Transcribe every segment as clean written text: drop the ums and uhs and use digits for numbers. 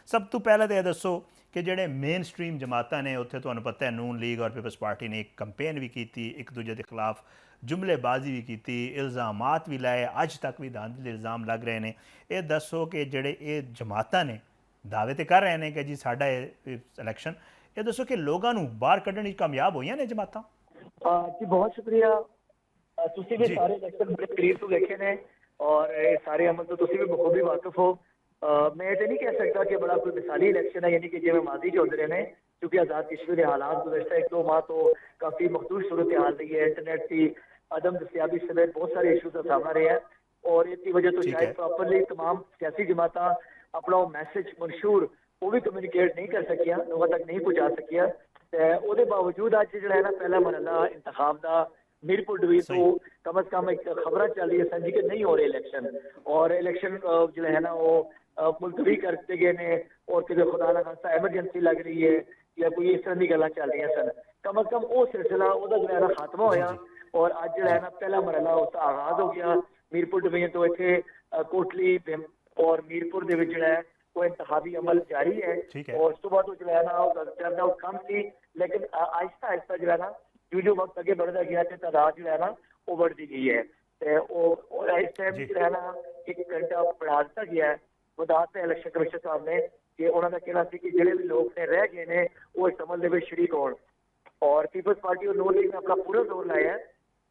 सब तो पहले तो यह दसो कि ਜਿਹੜੇ ਮੇਨ ਸਟ੍ਰੀਮ ਜਮਾਤਾਂ ਨੇ ਉੱਥੇ ਤੁਹਾਨੂੰ ਪਤਾ ਹੈ ਨੂਨ ਲੀਗ ਔਰ ਪੀਪਲਸ ਪਾਰਟੀ ਨੇ ਇੱਕ ਕੰਪੇਨ ਵੀ ਕੀਤੀ, ਇੱਕ ਦੂਜੇ ਦੇ ਖਿਲਾਫ ਜੁਮਲੇਬਾਜ਼ੀ ਵੀ ਕੀਤੀ, ਇਲਜ਼ਾਮਾਤ ਵੀ ਲਾਏ, ਅੱਜ ਤੱਕ ਵੀ ਦਾਂਧਲੀ ਇਲਜ਼ਾਮ ਲੱਗ ਰਹੇ ਨੇ। ਇਹ ਦੱਸੋ ਕਿ ਜਿਹੜੇ ਇਹ ਜਮਾਤਾਂ ਨੇ ਦਾਅਵੇ ਤੇ ਕਰ ਰਹੇ ਨੇ ਕਿ ਜੀ ਸਾਡਾ ਇਹ ਇਲੈਕਸ਼ਨ, ਇਹ ਦੱਸੋ ਕਿ ਲੋਕਾਂ ਨੂੰ ਬਾਹਰ ਕੱਢਣ ਵਿੱਚ ਕਾਮਯਾਬ ਹੋਈਆਂ ਨੇ ਜਮਾਤਾਂ? ਜੀ ਬਹੁਤ ਸ਼ੁਕਰੀਆ। ਤੁਸੀਂ ਵੀ ਸਾਰੇ ਇਲੈਕਸ਼ਨ ਬੜੇ ਕਰੀਬ ਤੋਂ ਵੇਖੇ ਨੇ ਔਰ ਇਹ ਸਾਰੇ ਅਮਲ ਤੋਂ ਤੁਸੀਂ ਵੀ ਬਖੂਬੀ ਵਾਕਿਫ ਹੋ। मैं तो नहीं कह सकता कि बड़ा कोई मिसाली इलेक्शन है, यानी कि जिम्मे माजी के होते रहे, क्योंकि आज़ाद कश्मीर के हालात गुज़श्ता 1-2 माह तो काफ़ी मखदूश सूरत हाल रही है। इंटरनेट की अदम दस्तियाबी समेत बहुत सारे इशूज़ का सामना रहे हैं और इसकी वजह तो शायद प्रॉपरली तमाम सियासी जमात अपना मैसेज मंशूर वो भी कम्यूनिकेट नहीं कर सकिया, लोगों तक नहीं पहुँचा सकिया। वो बावजूद अज जो है ना पहला मरहला इंतखाब का मीरपुर डिवीजन तो कम अज़ कम एक खबर चल रही है सन जी कि नहीं हो रहे इलेक्शन, और इलेक्शन जो है ना वो मुलतवी करते गए ने और कि खुदा ना खासा एमरजेंसी लग रही है या कोई इस तरह की गल्लां चल रही सन। कम अज़ कम वो सिलसिला वो जो है ना खात्मा होया और अज जो है ना पहला मरहला उसका आगाज हो गया। मीरपुर डिवीजन तो इतने कोटली और मीरपुर जो है वो इंतखाबी अमल जारी है और उस तो बाद जो है ना टर्न आउट कम थी, लेकिन आहिस्ता आहिस्ता जो है ना जो वक्त अगे बढ़ता गया तो तादाद जो है ना वो बढ़ती गई है। इस टाइम जो है ना 1 घंटा बढ़ा दिता गया है। वदात इलेक्शन कमिश्नर साहब ने कि उन्होंने कहना सी कि जिहड़े भी लोग ने रह गए ने वो इस अमल दे विच शरीक होण, और पीपल्स पार्टी और नून लीग ने अपना पूरा जोर लाया है।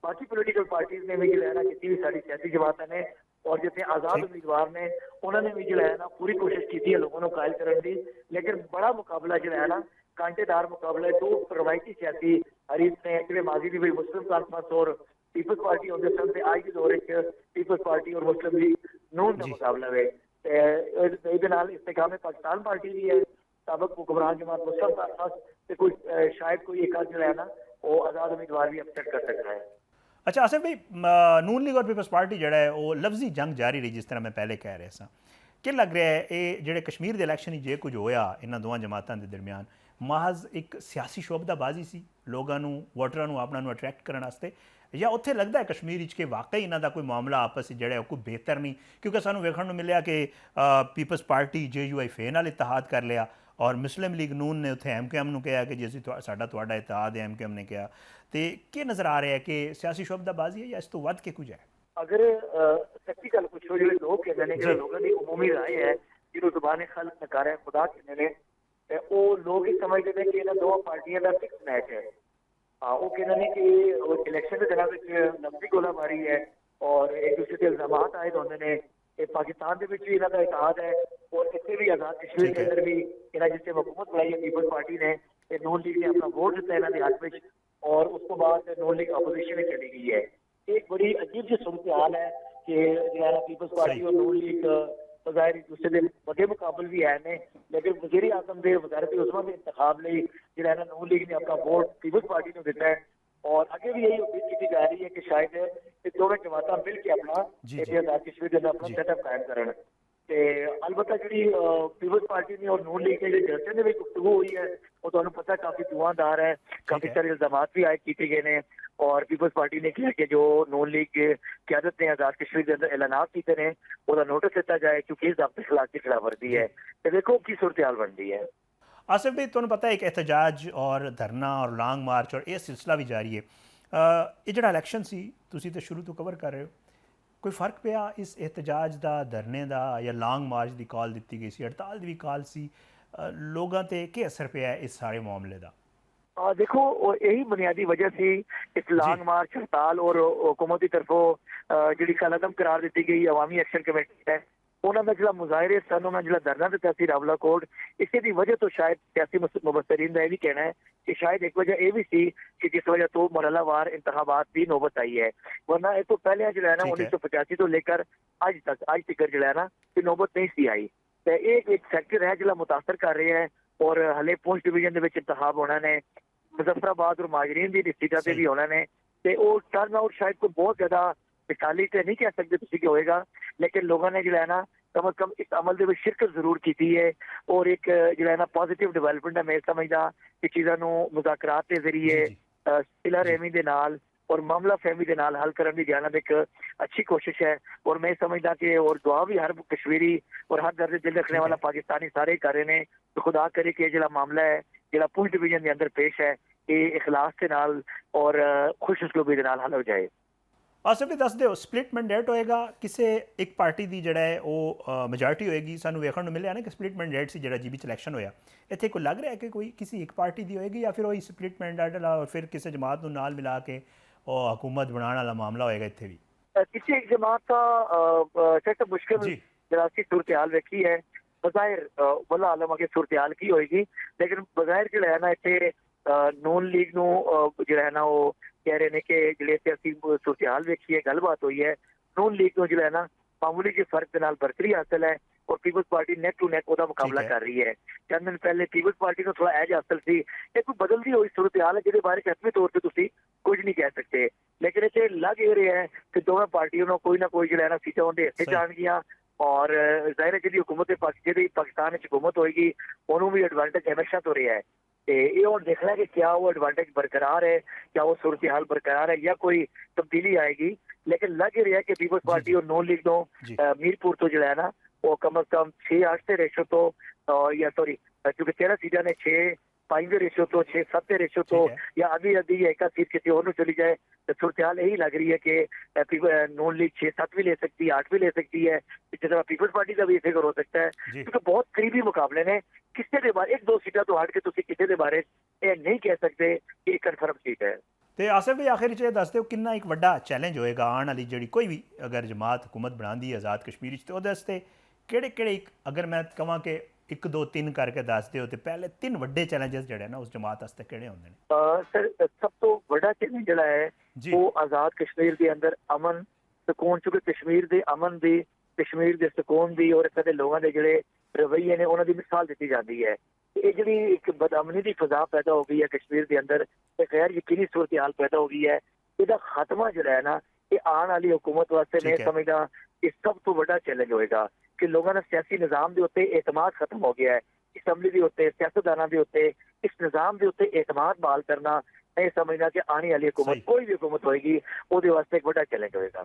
बाकी पोलिटिकल पार्टीज ने भी जो है ना जितनी भी सारी सियासी जमातें ने और जितने आज़ाद उम्मीदवार ने उन्होंने भी जो है ना पूरी कोशिश की है लोगों को कायल करने की, लेकिन बड़ा मुकाबला जो है ना कांटेदार मुकाबला है। 2 रवायती सियासी हरीफ ने जिन्हें माजी भी मुस्लिम कॉन्फ्रेंस और पीपल्स पार्टी होंगे सन ते आज के दौर पीपल्स पार्टी और मुस्लिम लीग नून का मुकाबला है। इस्तेकाम पाकिस्तान पार्टी भी है, सबक हुक्मरान जमात मुस्लिम कॉन्फ्रेंस कोई शायद कोई एक जो है ना वो आज़ाद उम्मीदवार भी अपसेट कर सकता है। अच्छा आसिफ भाई, नून लीग और पीपल्स पार्टी जो है वो लफ्जी जंग जारी रही जिस तरह मैं पहले कह रहा था, कि लग रहा है ये जो कश्मीर के इलैक्शन ही जो कुछ होया इन्होंने दोवां जमातों के दरमियान महज एक सियासी शोबदाबाजी सी, लोगों वोटरां अपना अट्रैक्ट करने वास्ते, या उत्थे लगता है कश्मीर कि वाकई इन्हों का कोई मामला आपस जो है कोई बेहतर नहीं? क्योंकि सानू वेखण नूं मिलिया कि पीपल्स पार्टी JUIF नाल इतिहाद कर लिया और मुस्लिम लीग नून ने उत्थे MKM नूं कहा कि जी असीं साडा तुहाडा इतिहाद है, MKM ने कहा। तो क्या नज़र आ रहा है कि सियासी शोबदाबाजी है या इस तो वध के कुछ है? अगर सच्ची गल पुछो जो लोग कहते हैं, जो लोगों की उमूमी राय है जो जुबान खल्क नकार है खुदा कहते हैं, वो लोग ही समझते हैं कि इन्होंने 2 पार्टियों का फिक्स मैच है। वो कहते हैं कि इलेक्शन के दिनों में लंबी गोलाबारी है और एक दूसरे के इल्जाम आयद होते हैं। पाकिस्तान के भी इन्हों का इतिहाद है और इतने भी आज़ाद कश्मीर के अंदर भी इन्हें जिससे हुकूमत बनाई है पीपल्स पार्टी ने, नून लीग ने अपना वोट दिता इन्होंने हक में और उस तो बाद नून लीग अपोजिशन में चली गई है। एक बड़ी अजीब सी सूरत हाल है कि जो है पीपल्स पार्टी और नून लीग बज़ाहिर एक दूसरे के बड़े मुकाबले भी है ने, लेकिन वज़ीर आज़म के वज़ारत उज़्मा के इंतखाब लिए जो है ना नून लीग ने अपना वोट पीपल्स पार्टी को दिता है और आगे भी यही उम्मीद की जा रही है कि शायद ये दोनों जमात मिल के अपना आज़ाद कश्मीर के अंदर अपना सेटअप कायम करन। अलबत्ता जी पीपल्स पार्टी ने और नून लीग ने जो जलसे में भी गुफ्तगू हुई है वो तो पता काफ़ी धुआंधार है, काफ़ी सारे इल्जाम भी आयद किए गए हैं और पीपल्स पार्टी ने कहा कि जो नून लीग की क्यादत ने आज़ाद कश्मीर के अंदर ऐलानात किए हैं वो नोटिस लिया जाए क्योंकि इस ज़ाब्ते खिलाफ की खिलाफवर्जी है। तो देखो की सूरत हाल बनती है। आसिफ भाई तुहानूं पता है एक एहतजाज और धरना और लॉन्ग मार्च और ये सिलसिला भी जारी है, ये जो इलैक्शन सी तुसीं तो शुरू तो कवर कर रहे हो, कोई फर्क पिया इस एहतजाज का, धरने का या लॉन्ग मार्च की कॉल दी गई सी, हड़ताल की भी कॉल सी, लोगों पर क्या असर पिया इस सारे मामले का? देखो यही बुनियादी वजह थी इस लॉन्ग मार्च हड़ताल और हुकूमत की तरफों जी कलअदम करार दी गई अवामी एक्शन कमेटी है उन्होंने जो मुजाहरे सन उन्होंने जो धरना दिता सी रावलाकोट, इसी वजह तो शायद सियासी मुबसरीन का यह भी कहना है कि शायद एक वजह यह भी सी कि जिस वजह तो मरहलावार इंतखाबात की नौबत आई है, वरना ये तो पहले जो है ना 1985 तो लेकर आज तक जो है ना नौबत नहीं सी आई। तो एक सैक्टर है जो मुतासर कर रहे हैं और हले पुंछ डिवीजन के इंतखाब होना ने, मुजफ्फराबाद और माजरीन की सीटा से भी होना ने, तो टर्न आउट शायद कोई बहुत ज्यादा मिसाली तो नहीं कह सकते तुसी कि होएगा, लेकिन लोगों ने जो है ना कम अज कम इस अमल के शिरकत जरूर की है और एक जो है ना पॉजिटिव डिवेलपमेंट है मैं समझदा कि चीज़ों मुज़ाकरात के जरिए सिला रहमी के नाल और मामला फहमी के नाल हल करने की जानब एक अच्छी कोशिश है। और मैं समझदा कि और दुआ भी हर कश्मीरी और हर दर्द दिल रखने वाला पाकिस्तानी सारे ही कर रहे हैं। तो खुदा करे कि जो मामला है जो पुंछ डिवीजन के अंदर पेश है ये इखलास के नाल और खुश उसलूबी के नाल हल हो जाए। आसिफ भी दस दिओ स्प्लिट मैंडेट होएगा किसी एक पार्टी की जड़ा है वो मेजॉरिटी होएगी सानू वेखण नूं मिलिया ना कि स्प्लिट मैंडेट से जड़ा जीबी इलैक्शन होया इत्थे कोई लग रहा है कि कोई किसी एक पार्टी की होएगी या फिर वही स्प्लिट मैंडेट वाला और फिर किसी जमात नूं नाल मिला के और हुकूमत बनाने वाला मामला होएगा इत्थे भी किसी एक जमात का सेट मुश्किल सियासी सूरत हाल रखी है। बज़ाहिर वल्लाह आलम की सूरत हाल की होएगी लेकिन बज़ाहिर जो है ना इतने नून लीग नूं जो है ना वो कह रहे हैं कि जो सियासी सूरत हाल वेखी है गलबात हुई है नून लीग को जो है ना मामूली के फर्क के नाल बरतरी हासिल है और peoples party neck to neck उसका मुकाबला कर रही है। चंद दिन पहले पीपल्स पार्टी को थोड़ा एज हासिल थी ये कोई बदलती हुई सूरत हाल है जिसके बारे हतमी तौर पर तुम कुछ नहीं कह सकते लेकिन इतने लग ये रहा है कि दोनों पार्टियों को कोई ना कोई जो है ना सीटें उन्हें हिस्से जाएगियां और जाहिर है जी हुकूमत जी पाकिस्तान हुकूमत होएगी उन्होंने भी एडवांटेज हमेशा तो रहा है। ये और देखना है कि क्या वो एडवांटेज बरकरार है क्या वो सूरत हाल बरकरार है या कोई तब्दीली आएगी। लेकिन लग ही रहा है कि पीपल्स पार्टी और नून लीग तो मीरपुर तो जो है ना वो कम अज कम 6-8 से रेशो तो या सॉरी क्योंकि 13 सीटा ने 6-5 के रेशो तो 6-7 के रेशो तो या आधी आधी या एक सीट किसी और चली जाए तो सूरत हाल यही लग रही है कि नून लीग 6-7 भी ले सकती है 8 भी ले सकती है इसी तरह पीपल्स पार्टी का भी फिगर हो सकता है क्योंकि बहुत करीबी मुकाबले ने किसी के बारे 1-2 सीटा तो हट के तुम किसी के बारे नहीं कह सकते कि एक कन्फर्म सीट है। तो आसिफ भी आखिर च दस दो कि एक बड़ा चैलेंज होएगा आने वाली जी कोई भी अगर जमात हुकूमत बनाती है आज़ाद कश्मीर तो वास्ते केड़े अगर मैं कहां कि 1-2-3 करके दस दो तो पहले 3 वड्डे चैलेंजेस जड़े ना उस जमात वास्ते केड़े होंदे ने? सर सब तो बड़ा चैलेंज जड़ा है वो आज़ाद कश्मीर के अंदर अमन सुकून चूंकि कश्मीर के अमन की कश्मीर के सुकून की और इतने लोगों के जोड़े रवैये ने उन्होंने मिसाल दी जाती है। ये जी एक बदअमनी की फिजा पैदा हो गई है कश्मीर के अंदर गैर यकीनी सूरत हाल पैदा हो गई है इसका खात्मा जो है ना ये आने वाली हुकूमत वास्ते मैं समझदा कि सब तो बड़ा चैलेंज होएगा कि लोगों ने सियासी निज़ाम के उत्ते एतमाद खत्म हो गया है असैम्बली के उत्ते सियासतदानों के उत्ते इस निज़ाम के उत्ते एतमाद बहाल करना मैं समझदा कि आने वाली हुकूमत कोई भी हुकूमत होएगी उसके वास्ते एक बड़ा चैलेंज होएगा।